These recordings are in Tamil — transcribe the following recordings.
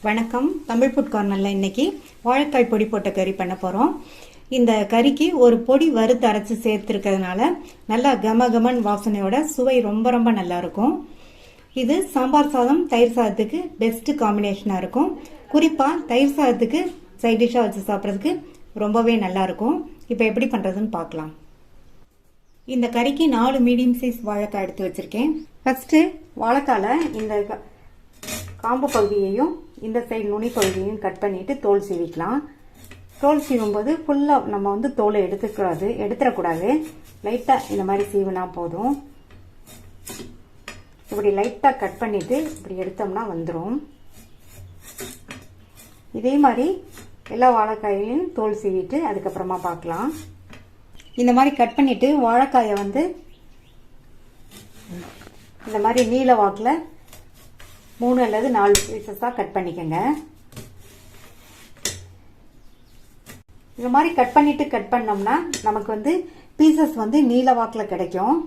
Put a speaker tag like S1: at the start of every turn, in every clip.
S1: வணக்கம். தமிழ் ஃபுட் கார்னரில் இன்னைக்கு வாழைக்காய் பொடி போட்ட கறி பண்ண போகிறோம். இந்த கறிக்கு ஒரு பொடி வறுத்து அரைச்சி சேர்த்துருக்கிறதுனால நல்லா கமகமன் வாசனையோட சுவை ரொம்ப ரொம்ப நல்லா இருக்கும். இது சாம்பார் சாதம் தயிர் சாதத்துக்கு பெஸ்ட் காம்பினேஷனாக இருக்கும். குறிப்பாக தயிர் சாதத்துக்கு சைட் டிஷ்ஷாக வச்சு சாப்பிட்றதுக்கு ரொம்பவே நல்லா இருக்கும். இப்போ எப்படி பண்ணுறதுன்னு பார்க்கலாம். இந்த கறிக்கு 4 மீடியம் சைஸ் வாழைக்காய் எடுத்து வச்சுருக்கேன். ஃபஸ்ட்டு வாழைக்காயில் இந்த காம்பு பகுதியையும் இந்த சைடு நுனி பகுதியையும் கட் பண்ணிட்டு தோல் சீவிக்கலாம். தோல் சீவும்போது ஃபுல்லாக நம்ம தோலை எடுத்துடக்கூடாது. லைட்டாக இந்த மாதிரி சீவினா போதும். இப்படி லைட்டாக கட் பண்ணிட்டு இப்படி எடுத்தோம்னா வந்துடும். இதே மாதிரி எல்லா வாழைக்காயையும் தோல் சீவிட்டு அதுக்கப்புறமா பார்க்கலாம். இந்த மாதிரி கட் பண்ணிட்டு வாழைக்காயை இந்த மாதிரி நீல வாக்கில் 3 அல்லது 4 பீசஸாக கட் பண்ணிக்கோங்க. இந்த மாதிரி கட் பண்ணோம்னா நமக்கு பீசஸ் நீல வாக்கில் கிடைக்கும்.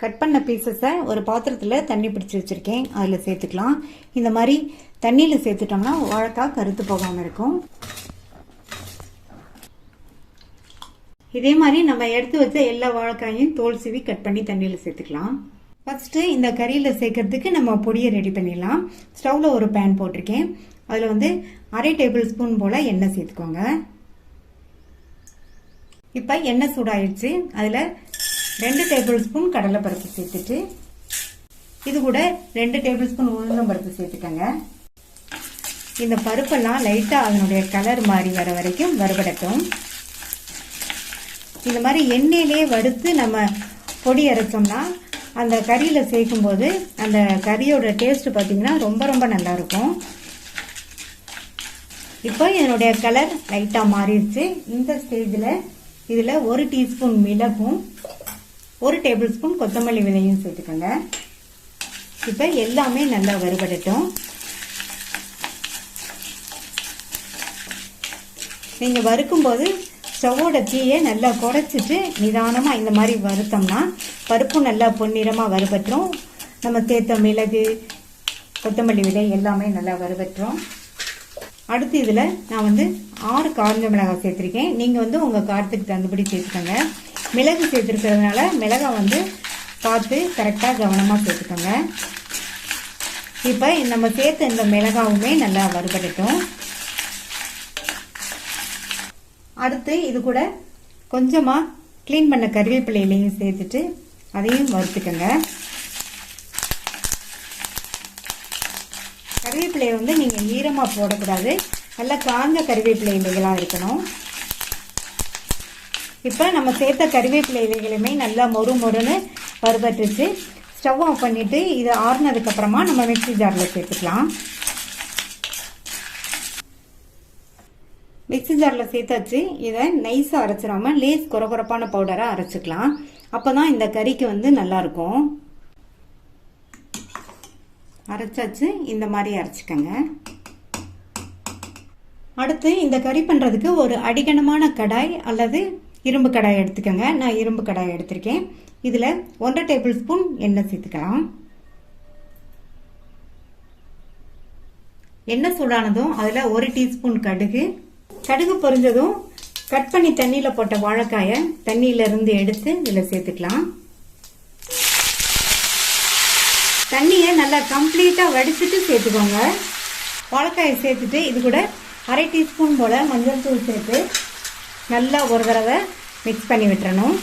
S1: கட் பண்ண பீசஸை ஒரு பாத்திரத்தில் தண்ணி பிடிச்சி வச்சுருக்கேன். அதில் சேர்த்துக்கலாம். இந்த மாதிரி தண்ணியில் சேர்த்துட்டோம்னா வாழைக்காய் கருத்து போகாமல் இருக்கும். இதே மாதிரி நம்ம எடுத்து வச்ச எல்லா வாழைக்காயும் தோல் சீவி கட் பண்ணி தண்ணியில் சேர்த்துக்கலாம். ஃபர்ஸ்ட்டு இந்த கறியில் சேர்க்கறதுக்கு நம்ம பொடியை ரெடி பண்ணிடலாம். ஸ்டவ்வில் ஒரு பேன் போட்டிருக்கேன். அதில் 1/2 டேபிள் ஸ்பூன் போல் எண்ணெய் சேர்த்துக்கோங்க. இப்போ எண்ணெய் சூடாயிடுச்சு. அதில் 2 டேபிள் ஸ்பூன் கடலைப்பருப்பு சேர்த்துட்டு இது கூட 2 டேபிள் ஸ்பூன் உளுந்தம்பருப்பு சேர்த்துக்கோங்க. இந்த பருப்பெல்லாம் லைட்டாக அதனுடைய கலர் மாறி வர வரைக்கும் வறுபடட்டும். இந்த மாதிரி எண்ணெயிலே வறுத்து நம்ம பொடி அரைச்சோம்னா அந்த கறியில் சேர்க்கும்போது அந்த கறியோட டேஸ்ட் பார்த்தீங்கன்னா ரொம்ப ரொம்ப நல்லா இருக்கும். இப்போ இதனுடைய கலர் லைட்டாக மாறிடுச்சு. இந்த ஸ்டேஜில் இதில் 1 டீஸ்பூன் மிளகும் 1 டேபிள் ஸ்பூன் கொத்தமல்லி விதையும் சேர்த்துக்கோங்க. இப்போ எல்லாமே நல்லா வறுபடட்டும். நீங்கள் வறுக்கும்போது ஸ்டவ்வோட தீயை நல்லா குறைச்சிட்டு நிதானமாக இந்த மாதிரி வறுத்தோம்னா பருப்பு நல்லா பொன்னிறமாக வறுபட்டுரும். நம்ம சேர்த்த மிளகு கொத்தமல்லி விதை எல்லாமே நல்லா வறுபட்டுரும். அடுத்து இதில் நான் 6 காஞ்ச மிளகாய் சேர்த்துருக்கேன். நீங்கள் உங்கள் காரத்துக்கு தகுந்தபடி சேர்த்துக்கோங்க. மிளகு சேர்த்துருக்கிறதுனால மிளகாய் பார்த்து கரெக்டாக கவனமாக சேர்த்துக்கோங்க. இப்போ நம்ம சேர்த்த இந்த மிளகாவுமே நல்லா வறுபடட்டும். அடுத்து இது கூட கொஞ்சமாக க்ளீன் பண்ண கறிவேப்பிலையிலையும் சேர்த்துட்டு அதையும் வறுத்துக்கோங்க. கறிவேப்பிலையை நீங்கள் ஈரமாக போடக்கூடாது. நல்லா காஞ்ச கறிவேப்பிலை இலைகளாக இருக்கணும். இப்போ நம்ம சேர்த்த கறிவேப்பிலை இலைகளுமே நல்லா மொறுன்னு வறுபட்டுச்சு. ஸ்டவ் ஆஃப் பண்ணிவிட்டு இது ஆறுனதுக்கப்புறமா நம்ம மிக்ஸி ஜாரில் சேர்த்துக்கலாம். மிக்ஸி ஜாரில் சேர்த்தாச்சு. இதை நைஸாக அரைச்சிடாமல் லேஸ் குறகுறப்பான பவுடராக அரைச்சிக்கலாம். அப்போ தான் இந்த கறிக்கு நல்லாயிருக்கும். அரைச்சாச்சு. இந்த மாதிரி அரைச்சிக்கங்க. அடுத்து இந்த கறி பண்ணுறதுக்கு ஒரு அடிகனமான கடாய் அல்லது இரும்பு கடாய் எடுத்துக்கோங்க. நான் இரும்பு கடாய் எடுத்திருக்கேன். இதில் 1/2 டேபிள் ஸ்பூன் எண்ணெய் சேர்த்துக்கலாம். எண்ணெய் சூடானதும் அதில் 1 டீஸ்பூன் கடுகு பொரிஞ்சதும் கட் பண்ணி தண்ணியில் போட்ட வாழைக்காயை தண்ணியிலிருந்து எடுத்து இதில் சேர்த்துக்கலாம். தண்ணியை நல்லா கம்ப்ளீட்டாக வடிச்சிட்டு சேர்த்துக்கோங்க. வாழைக்காயை சேர்த்துட்டு இது கூட 1/2 டீஸ்பூன் போல் மஞ்சள் தூள் சேர்த்து நல்லா ஒரு தடவை மிக்ஸ் பண்ணி விட்டுறணும்.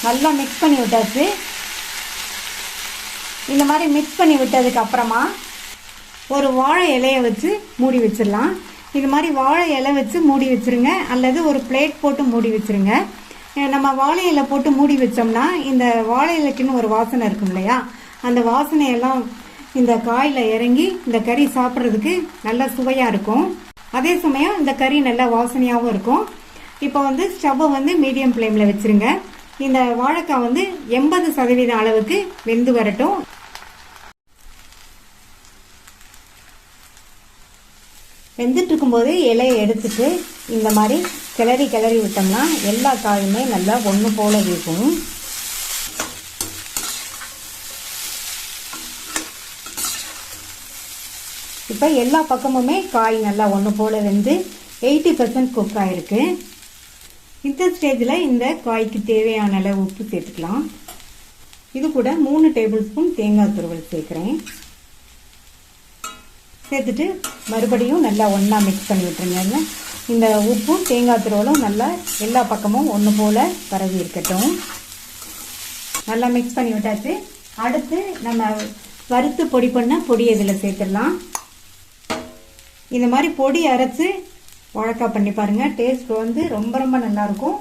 S1: நல்லா மிக்ஸ் பண்ணி விட்டாச்சு. இந்த மாதிரி மிக்ஸ் பண்ணி விட்டதுக்கு அப்புறமா ஒரு வாழை இலையை வச்சு மூடி வச்சிடலாம். இது மாதிரி வாழை இலை வச்சு மூடி வச்சிருங்க அல்லது ஒரு பிளேட் போட்டு மூடி வச்சிருங்க. நம்ம வாழை இலை போட்டு மூடி வச்சோம்னா இந்த வாழை இலைக்குன்னு ஒரு வாசனை இருக்கும் இல்லையா, அந்த வாசனையெல்லாம் இந்த காயில் இறங்கி இந்த கறி சாப்பிட்றதுக்கு நல்லா சுவையாக இருக்கும். அதே சமயம் இந்த கறி நல்லா வாசனையாகவும் இருக்கும். இப்போ ஸ்டவ்வை மீடியம் ஃப்ளேமில் வச்சுருங்க. இந்த வாழைக்காய் 80% அளவுக்கு வெந்து வரட்டும். வெந்துட்டு இருக்கும்போது இலையை எடுத்துட்டு இந்த மாதிரி கிளறி கிளறி விட்டோம்னா எல்லா காயுமே நல்லா ஒன்று போல இருக்கும். இப்போ எல்லா பக்கமுமே காய் நல்லா ஒன்று போல வெந்து 80% குக் ஆயிருக்கு. இந்த ஸ்டேஜில் இந்த காய்க்கு தேவையான அளவு உப்பு சேர்த்துக்கலாம். இது கூட 3 டேபிள் ஸ்பூன் தேங்காய் துருவல் சேர்க்குறேன். சேர்த்துட்டு மறுபடியும் நல்லா ஒன்றா மிக்ஸ் பண்ணி விட்டுருங்க. இந்த உப்பும் தேங்காய் துருவலும் நல்லா எல்லா பக்கமும் ஒன்று போல் பரவி இருக்கட்டும். நல்லா மிக்ஸ் பண்ணி விட்டாச்சு. அடுத்து நம்ம வறுத்து பொடி பண்ண பொடி இதில் சேர்த்துடலாம். இந்த மாதிரி பொடி அரைச்சி வாழைக்காய் பண்ணி பாருங்கள். டேஸ்ட் வந்து ரொம்ப ரொம்ப நல்லாயிருக்கும்.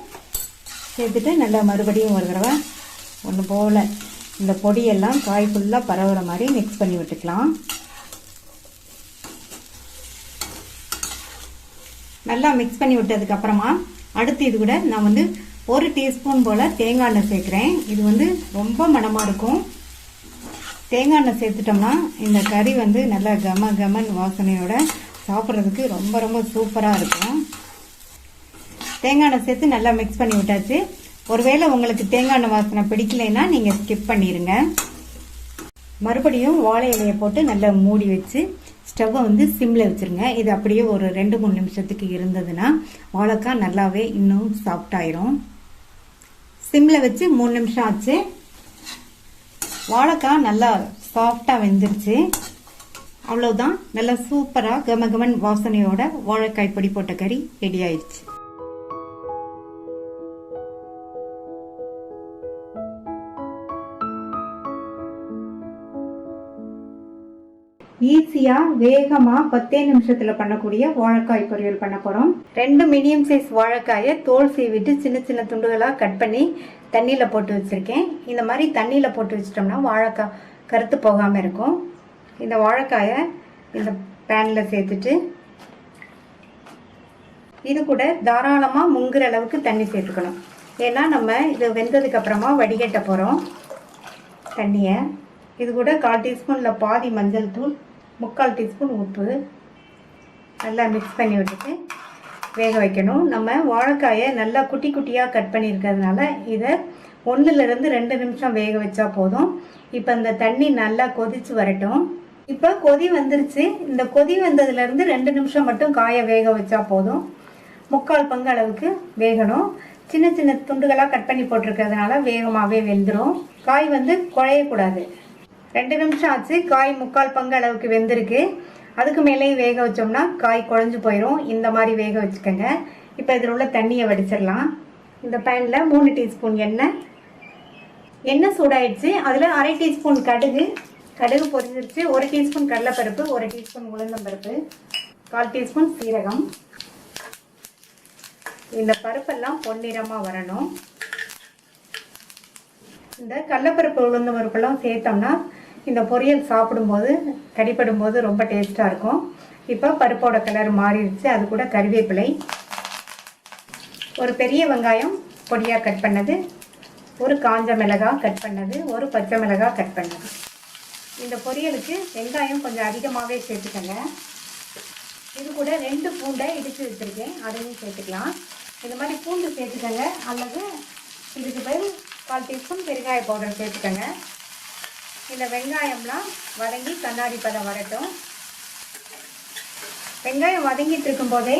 S1: சேர்த்துட்டு நல்லா மறுபடியும் ஒரு தடவை ஒன்று போல் இந்த பொடியெல்லாம் காய் ஃபுல்லாக பரவுற மாதிரி மிக்ஸ் பண்ணி விட்டுக்கலாம். நல்லா மிக்ஸ் பண்ணி விட்டதுக்கப்புறமா அடுத்து இது கூட நான் வந்து 1 டீஸ்பூன் போல் தேங்காய் எண்ணெய் சேர்க்குறேன். இது வந்து ரொம்ப மணமாக இருக்கும். தேங்காய் எண்ணெய் சேர்த்துட்டோம்னா இந்த கறி வந்து நல்லா கம கமன் வாசனையோட சாப்பிட்றதுக்கு ரொம்ப ரொம்ப சூப்பராக இருக்கும். தேங்காய் எண்ணெய் சேர்த்து நல்லா மிக்ஸ் பண்ணி விட்டாச்சு. ஒருவேளை உங்களுக்கு தேங்காய் எண்ணெய் வாசனை பிடிக்கலைன்னா நீங்கள் ஸ்கிப் பண்ணிடுங்க. மறுபடியும் வாழை இலையை போட்டு நல்லா மூடி வச்சு ஸ்டவ்வை வந்து சிம்மில் வச்சுருங்க. இது அப்படியே ஒரு 2-3 நிமிஷத்துக்கு இருந்ததுன்னா வாழைக்காய் நல்லாவே இன்னும் சாஃப்டாயிரும். சிம்மில் வச்சு 3 நிமிஷம் ஆச்சு. வாழைக்காய் நல்லா சாஃப்டாக வெந்துருச்சு. அவ்வளோதான், நல்லா சூப்பராக கமகமன் வாசனையோட வாழைக்காய் பொடி போட்ட கறி ரெடி ஆயிடுச்சு. ஈஸியா வேகமா 10 நிமிஷத்துல பண்ணக்கூடிய வாழைக்காய் பொரியல் பண்ண போறோம். 2 மீடியம் சைஸ் வாழைக்காயை தோல் சீவிட்டு சின்ன சின்ன துண்டுகளா கட் பண்ணி தண்ணியில போட்டு வச்சிருக்கேன். இந்த மாதிரி தண்ணியில போட்டு வச்சிட்டோம்னா வாழைக்காய் கருத்து போகாம இருக்கும். இந்த வாழைக்காயை இந்த பேன்ல சேர்த்துட்டு இது கூட தாராளமா முங்குற அளவுக்கு தண்ணி சேர்த்துக்கணும். ஏன்னா நம்ம இது வெந்ததுக்கு அப்புறமா வடிகட்ட போறோம் தண்ணியை. இது கூட 1/4 டீஸ்பூன்ல பாதி மஞ்சள் தூள், 3/4 டீஸ்பூன் உப்பு நல்லா மிக்ஸ் பண்ணி விட்டுட்டு வேக வைக்கணும். நம்ம வாழைக்காயை நல்லா குட்டி குட்டியாக கட் பண்ணியிருக்கிறதுனால இதை 1-2 நிமிஷம் வேக வச்சா போதும். இப்போ இந்த தண்ணி நல்லா கொதிச்சு வரட்டும். இப்போ கொதி வந்துருச்சு. இந்த கொதி வந்ததுலேருந்து 2 நிமிஷம் மட்டும் காயை வேக வச்சா போதும். 3/4 பங்கு அளவுக்கு வேகணும். சின்ன சின்ன துண்டுகளாக கட் பண்ணி போட்டிருக்கிறதுனால வேகமாகவே வெந்துடும். காய் வந்து குழையக்கூடாது. 2 நிமிஷம் ஆச்சு. காய் 3/4 பங்கு அளவுக்கு வெந்திருக்கு. அதுக்கு மேலேயே வேக வச்சோம்னா காய் குழஞ்சு போயிடும். இந்த மாதிரி வேக வச்சுக்கோங்க. இப்போ இதில் உள்ள தண்ணியை வடிச்சிடலாம். இந்த பேனில் 3 டீஸ்பூன் எண்ணெய் சூடாயிடுச்சு. அதில் 1/2 டீஸ்பூன் கடுகு பொரிஞ்சிருச்சு. 1 டீஸ்பூன் கடலைப்பருப்பு, 1 டீஸ்பூன் உளுந்தம்பருப்பு, 1/4 டீஸ்பூன் சீரகம். இந்த பருப்பெல்லாம் பொன்னிறமாக வரணும். இந்த கடலைப்பருப்பு உளுந்தம்பருப்பெல்லாம் சேர்த்தோம்னா இந்த பொரியல் சாப்பிடும்போது கடிப்படும்போது ரொம்ப டேஸ்ட்டாக இருக்கும். இப்போ பருப்போட கலர் மாறிடுச்சு. அது கூட கறிவேப்பிலை, ஒரு பெரிய வெங்காயம் பொடியாக கட் பண்ணது, ஒரு காஞ்ச மிளகாய் கட் பண்ணது, ஒரு பச்சை மிளகாய் கட் பண்ணது. இந்த பொரியலுக்கு வெங்காயம் கொஞ்சம் அதிகமாகவே சேர்த்துக்கங்க. இது கூட 2 பூண்டை இடித்து வச்சுருக்கேன், அதையும் சேர்த்துக்கலாம். இந்த மாதிரி பூண்டு சேர்த்துக்கங்க. அல்லது இதுக்கு பதில் 1/4 டீஸ்பூன் பெருங்காய பவுடர் சேர்த்துக்கங்க. இந்த வெங்காயம்லாம் வதங்கி கண்ணாடி பதம் வரட்டும். வெங்காயம் வதங்கிட்டு இருக்கும் போதே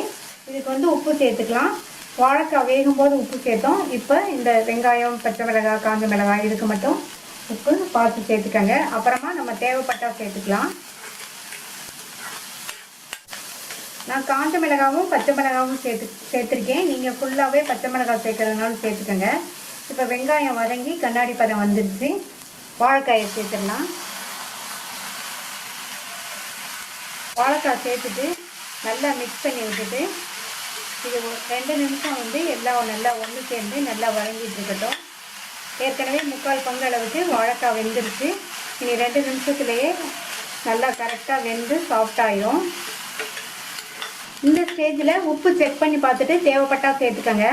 S1: இதுக்கு வந்து உப்பு சேர்த்துக்கலாம். வாழைக்காய் வேகும் போது உப்பு சேர்த்தோம். இப்போ இந்த வெங்காயம், பச்சை மிளகாய், காஞ்ச மிளகாய் இதுக்கு மட்டும் உப்பு பார்த்து சேர்த்துக்கங்க. அப்புறமா நம்ம தேவைப்பட்டா சேர்த்துக்கலாம். நான் காஞ்ச மிளகாவும் பச்சை மிளகாவும் சேர்த்துருக்கேன். நீங்கள் ஃபுல்லாகவே பச்சை மிளகாய் சேர்க்கறதுனாலும் சேர்த்துக்கங்க. இப்போ வெங்காயம் வதங்கி கண்ணாடி பதம் வந்துடுச்சு. வாழைக்காயை சேர்த்துடலாம். வாழைக்காய் சேர்த்துட்டு நல்லா மிக்ஸ் பண்ணி விட்டுட்டு இது 2 நிமிஷம் வந்து எல்லாம் நல்லா ஒன்று சேர்ந்து நல்லா வதங்கிட்டு இருக்கட்டும். ஏற்கனவே 3/4 பங்கு அளவுக்கு வாழைக்காய் வெந்துருச்சு. இனி 2 நிமிஷத்துலேயே நல்லா கரெக்டாக வெந்து சாஃப்டாயிரும். இந்த ஸ்டேஜில் உப்பு செக் பண்ணி பார்த்துட்டு தேவைப்பட்டா சேர்த்துக்கங்க.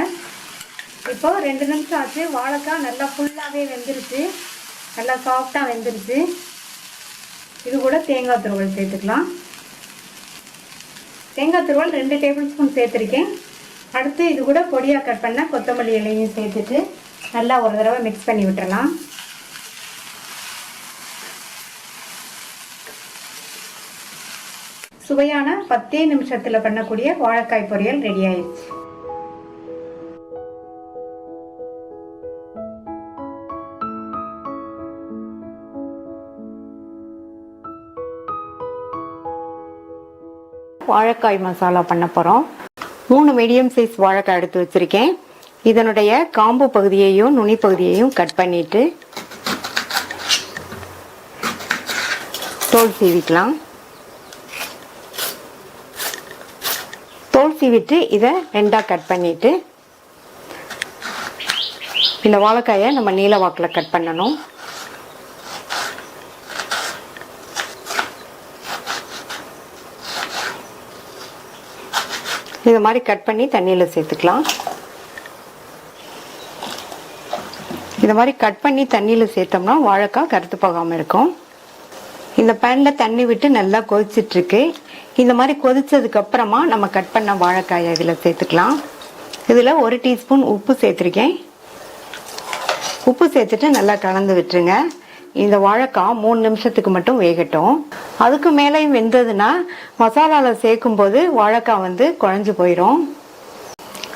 S1: இப்போ 2 நிமிஷம் ஆச்சு. வாழைக்காய் நல்லா ஃபுல்லாகவே வெந்துருச்சு, நல்லா சாஃப்டாக வெந்துருச்சு. இது கூட தேங்காய் துருவல் சேர்த்துக்கலாம். தேங்காய் துருவல் 2 டேபிள் ஸ்பூன் சேர்த்துருக்கேன். அடுத்து இது கூட பொடியாக கட் பண்ண கொத்தமல்லி இலையும் சேர்த்துட்டு நல்லா ஒரு தடவை மிக்ஸ் பண்ணி விட்டுறலாம். சுவையான 10 நிமிஷத்தில் பண்ணக்கூடிய வாழைக்காய் பொரியல் ரெடி ஆயிடுச்சு. வாழைக்காய் மசாலா பண்ண போகிறோம். 3 மீடியம் சைஸ் வாழைக்காய் எடுத்து வச்சிருக்கேன். இதனுடைய காம்பு பகுதியையும் நுனி பகுதியையும் கட் பண்ணிட்டு தோல் சீவிக்கலாம். தோல் சீவிட்டு இதை 2ஆ கட் பண்ணிட்டு இந்த வாழைக்காயை நம்ம நீல வாக்கில் கட் பண்ணணும். இது மாதிரி கட் பண்ணி தண்ணியில் சேர்த்துக்கலாம். இது மாதிரி கட் பண்ணி தண்ணியில் சேர்த்தோம்னா வாழைக்காய் கருத்து போகாமல் இருக்கும். இந்த பேனில் தண்ணி விட்டு நல்லா கொதிச்சிட்ருக்கு. இந்த மாதிரி கொதிச்சதுக்கு அப்புறமா நம்ம கட் பண்ண வாழைக்காயை இதில் சேர்த்துக்கலாம். இதில் 1 டீஸ்பூன் உப்பு சேர்த்துருக்கேன். உப்பு சேர்த்துட்டு நல்லா கலந்து விட்டுருங்க. இந்த வாழைக்காய் 3 நிமிஷத்துக்கு மட்டும் வேகட்டும். அதுக்கு மேலேயும் வெந்ததுன்னா மசாலாவில் சேர்க்கும் போது வாழைக்காய் குழஞ்சு போயிடும்.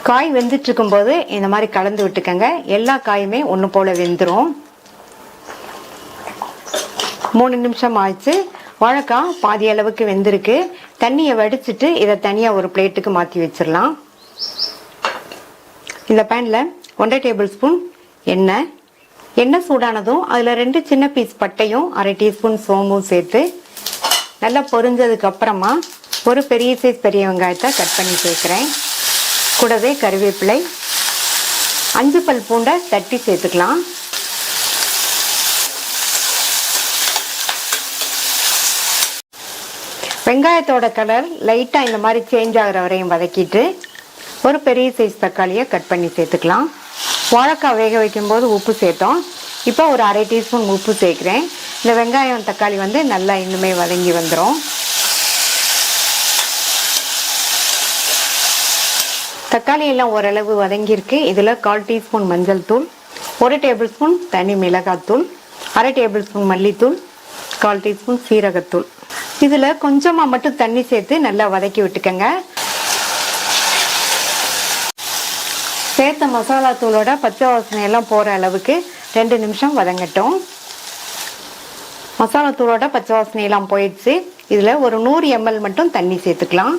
S1: காய் வெந்துட்டு இருக்கும்போது இந்த மாதிரி கலந்து விட்டுக்கங்க. எல்லா காயுமே ஒன்று போல வெந்துடும். 3 நிமிஷம் ஆயிடுச்சு. வாழைக்காய் பாதி அளவுக்கு வெந்திருக்கு. தண்ணியை வடிச்சிட்டு இதை தனியாக ஒரு பிளேட்டுக்கு மாற்றி வச்சிடலாம். இந்த பேனில் 1/2 டேபிள் ஸ்பூன் எண்ணெய் சூடானதும் அதில் 2 சின்ன பீஸ் பட்டையும் 1/2 டீஸ்பூன் சோம்பும் சேர்த்து நல்லா பொரிஞ்சதுக்கு அப்புறமா ஒரு பெரிய சைஸ் பெரிய வெங்காயத்தை கட் பண்ணி சேர்க்குறேன். கூடவே கருவேப்பிலை, 5 பல் பூண்டை தட்டி சேர்த்துக்கலாம். வெங்காயத்தோட கலர் லைட்டாக இந்த மாதிரி சேஞ்ச் ஆகிற வரையும் வதக்கிட்டு ஒரு பெரிய சைஸ் தக்காளியை கட் பண்ணி சேர்த்துக்கலாம். வாழைக்காய் வேக வைக்கும்போது உப்பு சேர்த்தோம். இப்போ ஒரு 1/2 டீஸ்பூன் உப்பு சேர்க்குறேன். இந்த வெங்காயம் தக்காளி நல்லா இன்னுமே வதங்கி வந்துடும். தக்காளி எல்லாம் ஓரளவு வதங்கியிருக்கு. இதில் 1/4 டீஸ்பூன் மஞ்சள் தூள், 1 டேபிள் ஸ்பூன் தனி மிளகாத்தூள், 1/2 டேபிள் ஸ்பூன் மல்லித்தூள், 1/4 டீஸ்பூன் சீரகத்தூள். இதில் கொஞ்சமாக மட்டும் தண்ணி சேர்த்து நல்லா வதக்கி விட்டுக்கங்க. சேர்த்த மசாலா தூளோட பச்சை வாசனை எல்லாம் போகிற அளவுக்கு 2 நிமிஷம் வதங்கட்டும். மசாலா தூளோட பச்சை வாசனை எல்லாம் போயிடுச்சு. இதில் ஒரு 100 ml மட்டும் தண்ணி சேர்த்துக்கலாம்.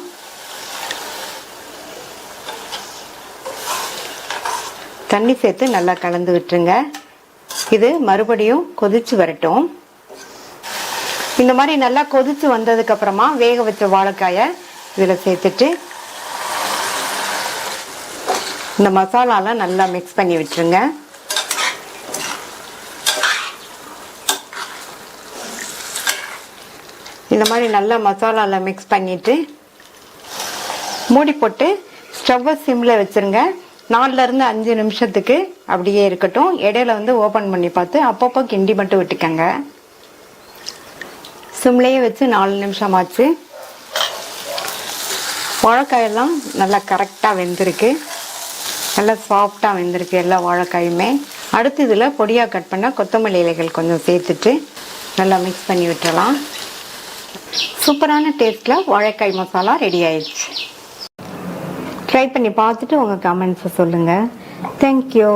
S1: தண்ணி சேர்த்து நல்லா கலந்து விட்டுருங்க. இது மறுபடியும் கொதிச்சு வரட்டும். இந்த மாதிரி நல்லா கொதிச்சு வந்ததுக்கு அப்புறமா வேக வச்ச வாழைக்காயை இதில் சேர்த்துட்டு இந்த மசாலாலாம் நல்லா மிக்ஸ் பண்ணி விட்டுருங்க. இந்த மாதிரி நல்லா மசாலாவில் மிக்ஸ் பண்ணிட்டு மூடி போட்டு ஸ்டவ்வை சிம்மில் வச்சுருங்க. 4 இருந்து 5 நிமிஷத்துக்கு அப்படியே இருக்கட்டும். இடையில ஓப்பன் பண்ணி பார்த்து அப்பப்போ கிண்டி மட்டும் விட்டுக்கங்க. சிம்லேயே வச்சு 4 நிமிஷம் ஆச்சு. வாழைக்காயெல்லாம் நல்லா கரெக்டாக வெந்திருக்கு. நல்லா சாஃப்டாக வெந்திருக்கு எல்லா வாழைக்காயுமே. அடுத்து இதில் பொடியாக கட் பண்ண கொத்தமல்லி இலைகள் கொஞ்சம் சேர்த்துட்டு நல்லா மிக்ஸ் பண்ணி விட்டுறலாம். சூப்பரான டேஸ்ட்டில் வாழைக்காய் மசாலா ரெடி ஆயிடுச்சு. ட்ரை பண்ணி பார்த்துட்டு உங்கள் கமெண்ட்ஸை சொல்லுங்கள். தேங்க்யூ.